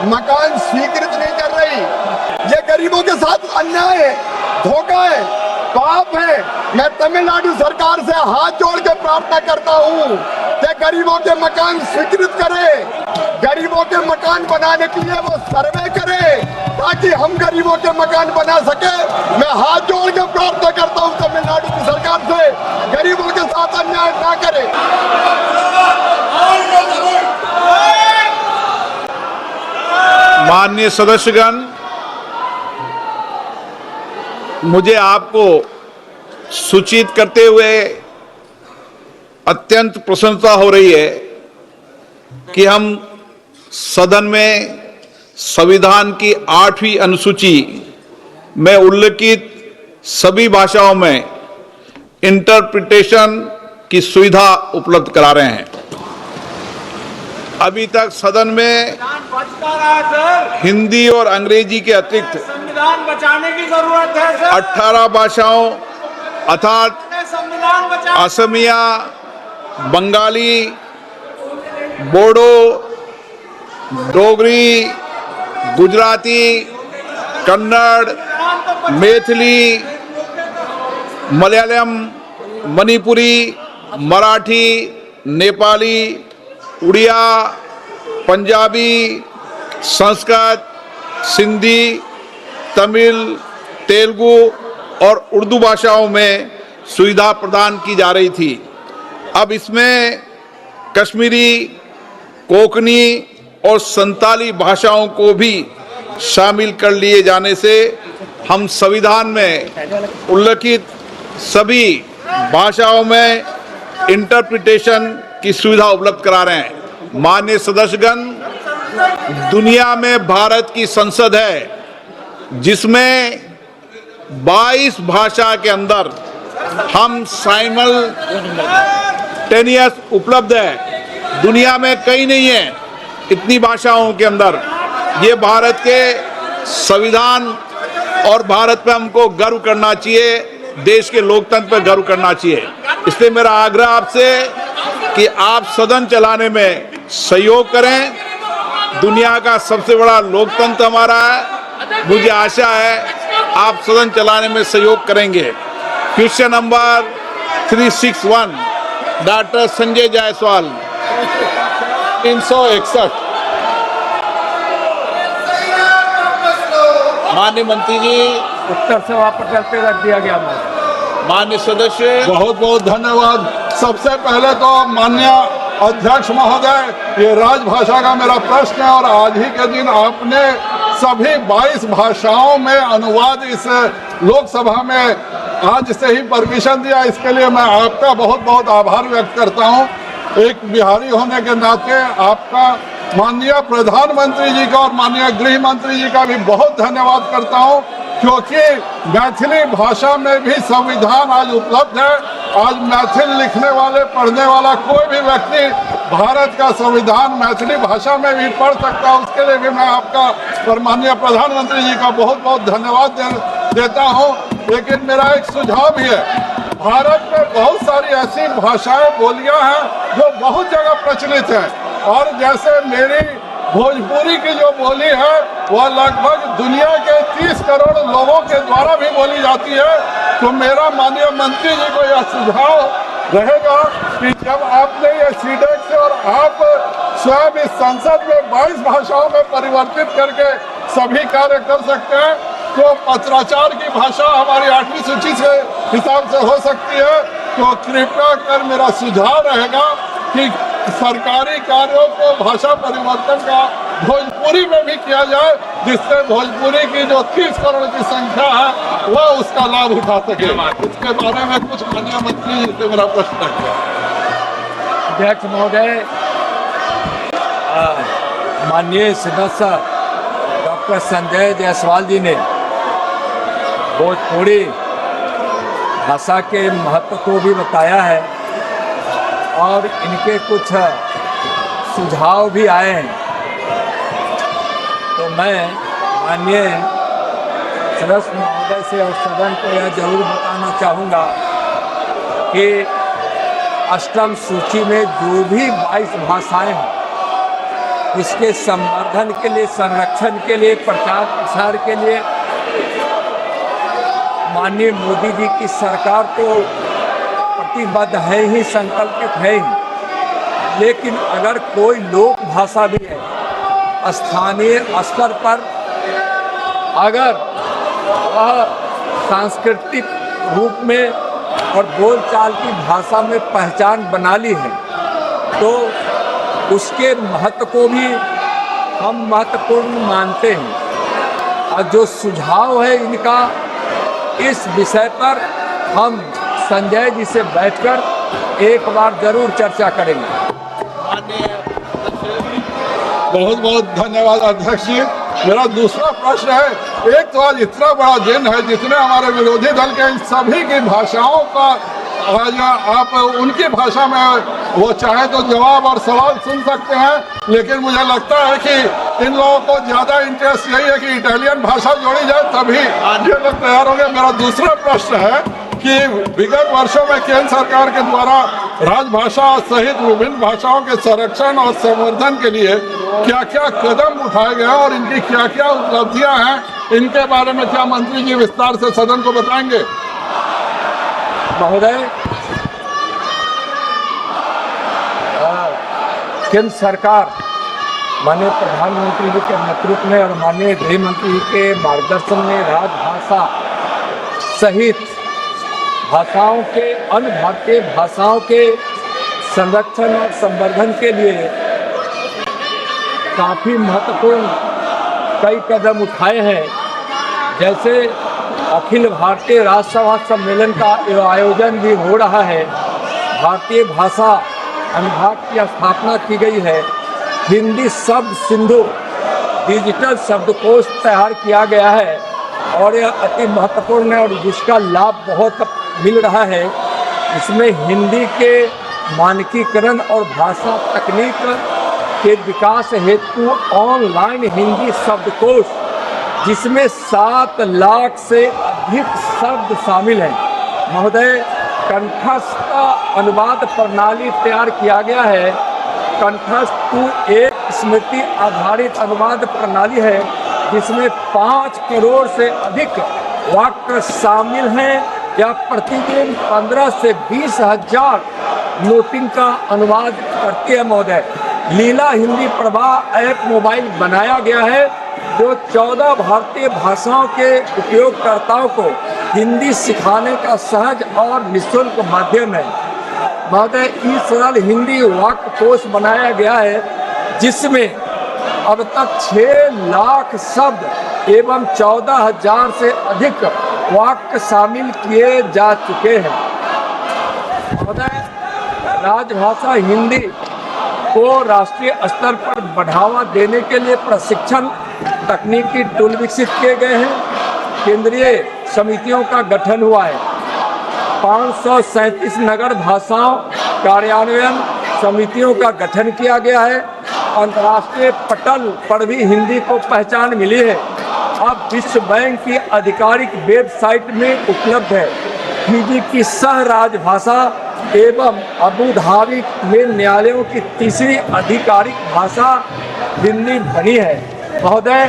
मकान स्वीकृत नहीं कर रही। ये गरीबों के साथ अन्याय है, धोखा है, पाप है। मैं तमिलनाडु सरकार से हाथ जोड़ के प्रार्थना करता हूँ कि गरीबों के मकान स्वीकृत करे, गरीबों के मकान बनाने के लिए वो सर्वे करे ताकि हम गरीबों के मकान बना सके। मैं हाथ जोड़ के प्रार्थना करता हूँ तमिलनाडु की सरकार से, गरीबों के साथ अन्याय ना करे। माननीय सदस्यगण, मुझे आपको सूचित करते हुए अत्यंत प्रसन्नता हो रही है कि हम सदन में संविधान की 8वीं अनुसूची में उल्लिखित सभी भाषाओं में इंटरप्रिटेशन की सुविधा उपलब्ध करा रहे हैं। अभी तक सदन में हिंदी और अंग्रेजी के अतिरिक्त संविधान बचाने की जरूरत है सर। 18 भाषाओं अर्थात असमिया, बंगाली, बोडो, डोगरी, गुजराती, कन्नड़, मैथिली, मलयालम, मणिपुरी, मराठी, नेपाली, उड़िया, पंजाबी, संस्कृत, सिंधी, तमिल, तेलुगु और उर्दू भाषाओं में सुविधा प्रदान की जा रही थी। अब इसमें कश्मीरी, कोंकणी और संताली भाषाओं को भी शामिल कर लिए जाने से हम संविधान में उल्लिखित सभी भाषाओं में इंटरप्रिटेशन की सुविधा उपलब्ध करा रहे हैं। माननीय सदस्यगण, दुनिया में भारत की संसद है जिसमें 22 भाषा के अंदर हम साइमल्टेनियस उपलब्ध है। दुनिया में कहीं नहीं है इतनी भाषाओं के अंदर। ये भारत के संविधान और भारत पे हमको गर्व करना चाहिए, देश के लोकतंत्र पे गर्व करना चाहिए। इसलिए मेरा आग्रह आपसे कि आप सदन चलाने में सहयोग करें। दुनिया का सबसे बड़ा लोकतंत्र हमारा है। मुझे आशा है आप सदन चलाने में सहयोग करेंगे। Question number 361, doctor Sanjay Jaiswal, 361। माननीय मंत्री जी, उत्तर सभा पटल पे रख दिया गया। माननीय सदस्य, बहुत बहुत धन्यवाद। सबसे पहले तो माननीय अध्यक्ष महोदय, ये राजभाषा का मेरा प्रश्न है और आज ही के दिन आपने सभी 22 भाषाओं में अनुवाद इस लोकसभा में आज से ही परमिशन दिया। इसके लिए मैं आपका बहुत बहुत आभार व्यक्त करता हूँ। एक बिहारी होने के नाते आपका, माननीय प्रधानमंत्री जी का और माननीय गृह मंत्री जी का भी बहुत धन्यवाद करता हूँ, क्योंकि मैथिली भाषा में भी संविधान आज उपलब्ध है। आज मैथिली लिखने वाले, पढ़ने वाला कोई भी व्यक्ति भारत का संविधान मैथिली भाषा में भी पढ़ सकता है। उसके लिए भी मैं आपका और माननीय प्रधानमंत्री जी का बहुत बहुत धन्यवाद देता हूँ। लेकिन मेरा एक सुझाव भी है, भारत में बहुत सारी ऐसी भाषाएं, बोलियां हैं जो बहुत जगह प्रचलित हैं, और जैसे मेरी भोजपुरी की जो बोली है वह लगभग दुनिया के 30 करोड़ लोगों के द्वारा भी बोली जाती है। तो मेरा माननीय मंत्री जी को यह सुझाव रहेगा कि जब आपने ये सीडेक से और आप स्वयं इस संसद में 22 भाषाओं में परिवर्तित करके सभी कार्य कर सकते हैं, तो पत्राचार की भाषा हमारी 8वीं सूची से हिसाब से हो सकती है। तो कृपया कर मेरा सुझाव रहेगा कि सरकारी कार्यों को भाषा परिवर्तन का भोजपुरी में भी किया जाए, जिससे भोजपुरी की जो 30 करोड़ की संख्या है वह उसका लाभ उठा सके। इसके बारे में कुछ माननीय मंत्री जी से मेरा प्रश्न है। अध्यक्ष महोदय, माननीय सदस्य डॉक्टर संजय जायसवाल जी ने भोजपुरी भाषा के महत्व को भी बताया है और इनके कुछ सुझाव भी आए हैं। तो मैं माननीय सदस्य महोदय से और सदन को यह जरूर बताना चाहूँगा कि 8वीं सूची में जो भी 22 भाषाएं हैं उसके संवर्धन के लिए, संरक्षण के लिए, प्रचार प्रसार के लिए माननीय मोदी जी की सरकार तो प्रतिबद्ध है ही, संकल्पित है ही। लेकिन अगर कोई लोक भाषा भी है, स्थानीय स्तर पर अगर वह सांस्कृतिक रूप में और बोलचाल की भाषा में पहचान बना ली है, तो उसके महत्व को भी हम महत्वपूर्ण मानते हैं। और जो सुझाव है इनका, इस विषय पर हम संजय जी से बैठकर एक बार जरूर चर्चा करेंगे। बहुत बहुत धन्यवाद अध्यक्ष जी। मेरा दूसरा प्रश्न है, एक तो आज इतना बड़ा दिन है जिसमें हमारे विरोधी दल के इन सभी की भाषाओं का आज आप उनकी भाषा में वो चाहे तो जवाब और सवाल सुन सकते हैं, लेकिन मुझे लगता है कि इन लोगों को ज्यादा इंटरेस्ट यही है कि इटालियन भाषा जोड़ी जाए, तभी ये लोग तैयार होंगे। मेरा दूसरा प्रश्न है कि विगत वर्षों में केंद्र सरकार के द्वारा राजभाषा सहित विभिन्न भाषाओं के संरक्षण और संवर्धन के लिए क्या क्या कदम उठाए गए और इनकी क्या क्या उपलब्धियां हैं, इनके बारे में क्या मंत्री जी विस्तार से सदन को बताएंगे? महोदय, केंद्र सरकार माननीय प्रधानमंत्री जी के नेतृत्व में और माननीय गृह मंत्री जी के मार्गदर्शन में राजभाषा सहित भाषाओं के, अन्य भारतीय भाषाओं के संरक्षण और संवर्धन के लिए काफ़ी महत्वपूर्ण कई कदम उठाए हैं। जैसे अखिल भारतीय राजसभा सम्मेलन का आयोजन भी हो रहा है, भारतीय भाषा अनुभाग की स्थापना की गई है, हिंदी शब्द सिंधु डिजिटल शब्दकोश तैयार किया गया है और यह अति महत्वपूर्ण है और जिसका लाभ बहुत मिल रहा है। इसमें हिंदी के मानकीकरण और भाषा तकनीक के विकास हेतु ऑनलाइन हिंदी शब्दकोश, जिसमें 7 लाख से अधिक शब्द शामिल हैं। महोदय, कंठस्थ अनुवाद प्रणाली तैयार किया गया है। कंठस्थ एक स्मृति आधारित अनुवाद प्रणाली है जिसमें 5 करोड़ से अधिक वाक्य शामिल हैं या प्रतिदिन 15 से 20 हजार नोटिंग का अनुवाद करती है। महोदय, लीला हिंदी प्रवाह ऐप मोबाइल बनाया गया है जो 14 भारतीय भाषाओं के उपयोगकर्ताओं को हिंदी सिखाने का सहज और निःशुल्क माध्यम है। महोदय, ई सरल हिंदी वाक्य कोश बनाया गया है जिसमें अब तक 6 लाख शब्द एवं 14,000 से अधिक वाक्य शामिल किए जा चुके हैं। महोदय, राजभाषा हिंदी को राष्ट्रीय स्तर पर बढ़ावा देने के लिए प्रशिक्षण तकनीकी टूल विकसित किए गए हैं। केंद्रीय समितियों का गठन हुआ है। 537 नगर भाषाओं कार्यान्वयन समितियों का गठन किया गया है। अंतर्राष्ट्रीय पटल पर भी हिंदी को पहचान मिली है। अब विश्व बैंक की आधिकारिक वेबसाइट में उपलब्ध है। फिजी की सह राजभाषा एवं अबू धाबी में न्यायालयों की तीसरी आधिकारिक भाषा हिंदी बनी है। महोदय,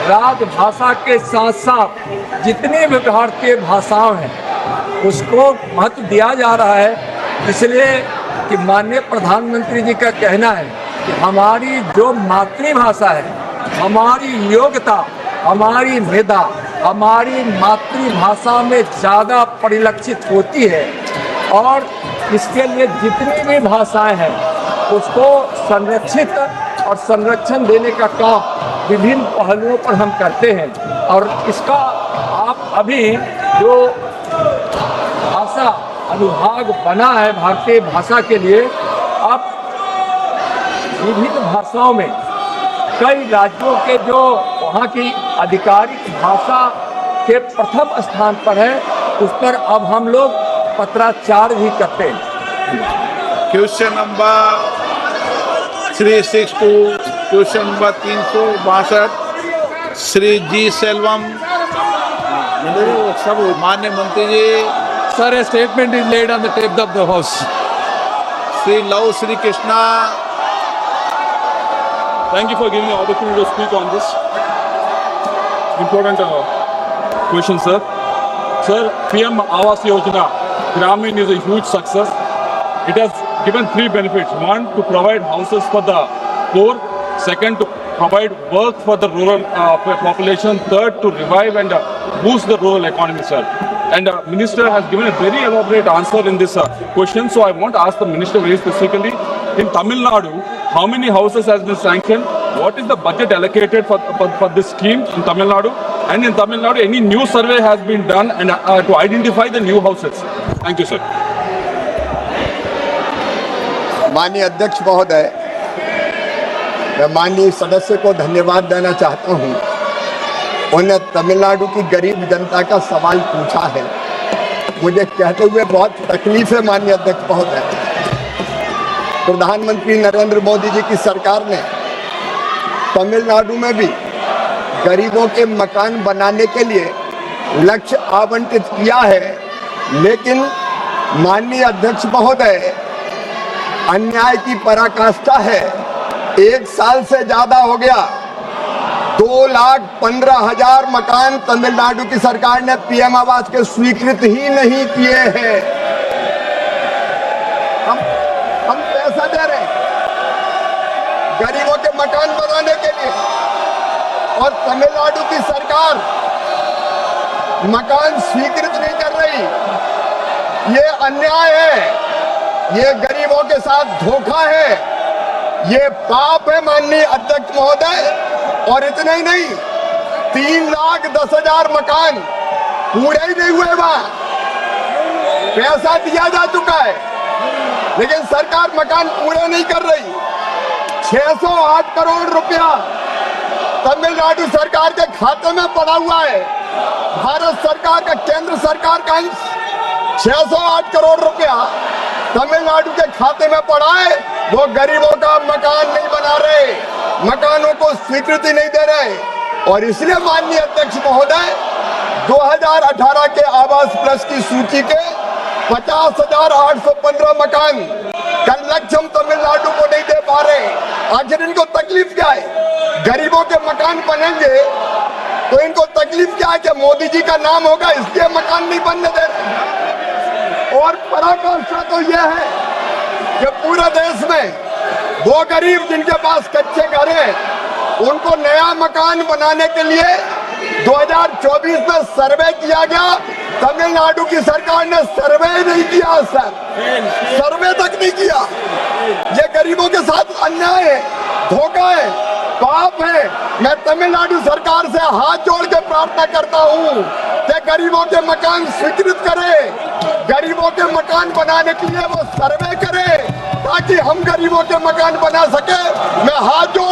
राजभाषा के साथ साथ जितनी भी भारतीय भाषाएं हैं उसको महत्व दिया जा रहा है, इसलिए कि माननीय प्रधानमंत्री जी का कहना है कि हमारी जो मातृभाषा है, हमारी योग्यता, हमारी मेधा हमारी मातृभाषा में ज़्यादा परिलक्षित होती है और इसके लिए जितनी भी भाषाएं हैं उसको संरक्षित और संरक्षण देने का काम विभिन्न पहलुओं पर हम करते हैं। और इसका आप अभी जो भाषा अनुभाग बना है भारतीय भाषा के लिए, अब विभिन्न भाषाओं में कई राज्यों के जो वहाँ की आधिकारिक भाषा के प्रथम स्थान पर है, उस पर अब हम लोग पत्राचार भी करते हैं। Question number 362, question number 362, Shri G Selvam. माननीय मंत्री जी। Sir, a statement is laid on the table of the House. Shri Lav Shri Krishna. Thank you for giving me the opportunity to speak on this important question, sir. Sir, PM Awas Yojana, Gramin is a huge success. It has given three benefits. One, to provide houses for the poor. Second, to provide work for the rural population. Third, to revive and boost the rural economy, sir. And Minister has given a very elaborate answer in this question. So I want to ask the Minister very specifically, in Tamil Nadu, how many houses has been sanctioned? What is the budget allocated for this scheme in Tamil Nadu? And in Tamil Nadu, any new survey has been done and to identify the new houses? Thank you, sir. माननीय अध्यक्ष महोदय, मैं माननीय सदस्य को धन्यवाद देना चाहता हूं। उन्हें तमिलनाडु की गरीब जनता का सवाल पूछा है। मुझे कहते हुए बहुत तकलीफ है माननीय अध्यक्ष महोदय। प्रधानमंत्री नरेंद्र मोदी जी की सरकार ने तमिलनाडु में भी गरीबों के मकान बनाने के लिए लक्ष्य आवंटित किया है, लेकिन माननीय अध्यक्ष महोदय, अन्याय की पराकाष्ठा है। 1 साल से ज्यादा हो गया, 2,15,000 मकान तमिलनाडु की सरकार ने पीएम आवास के स्वीकृत ही नहीं किए हैं। हम पैसा दे रहे हैं गरीबों के मकान बनाने के लिए, और तमिलनाडु की सरकार मकान स्वीकृत नहीं कर रही। ये अन्याय है, ये गरीबों के साथ धोखा है, ये पाप है माननीय अध्यक्ष महोदय। और इतना ही नहीं, 3,10,000 मकान पूरे ही नहीं हुए, वहां पैसा दिया जा चुका है, लेकिन सरकार मकान पूरे नहीं कर रही। 608 करोड़ रुपया तमिलनाडु सरकार के खाते में पड़ा हुआ है। भारत सरकार का, केंद्र सरकार का 608 करोड़ रुपया तमिलनाडु के खाते में पड़ा है। वो गरीबों का मकान नहीं बना रहे, मकानों को स्वीकृति नहीं दे रहे। और इसलिए माननीय अध्यक्ष महोदय, 2018 के आवास प्लस की सूची के 50,815 मकान का लक्ष्य हम तमिलनाडु को नहीं दे पा रहे। आखिर इनको तकलीफ क्या है? गरीबों के मकान बनेंगे तो इनको तकलीफ क्या है कि मोदी जी का नाम होगा, इसलिए मकान नहीं बनने दे रहे। और पराकाष्ठा तो यह है कि पूरे देश में वो गरीब जिनके पास कच्चे घर हैं, उनको नया मकान बनाने के लिए 2024 में सर्वे किया गया। तमिलनाडु की सरकार ने सर्वे नहीं किया, सर, सर्वे तक नहीं किया। ये गरीबों के साथ अन्याय है, धोखा है, पाप है। मैं तमिलनाडु सरकार से हाथ जोड़ के प्रार्थना करता हूँ कि गरीबों के मकान स्वीकृत करे, गरीबों के मकान बनाने के लिए वो सर्वे करे, ताकि हम गरीबों के मकान बना सके। मैं हाथ जोड़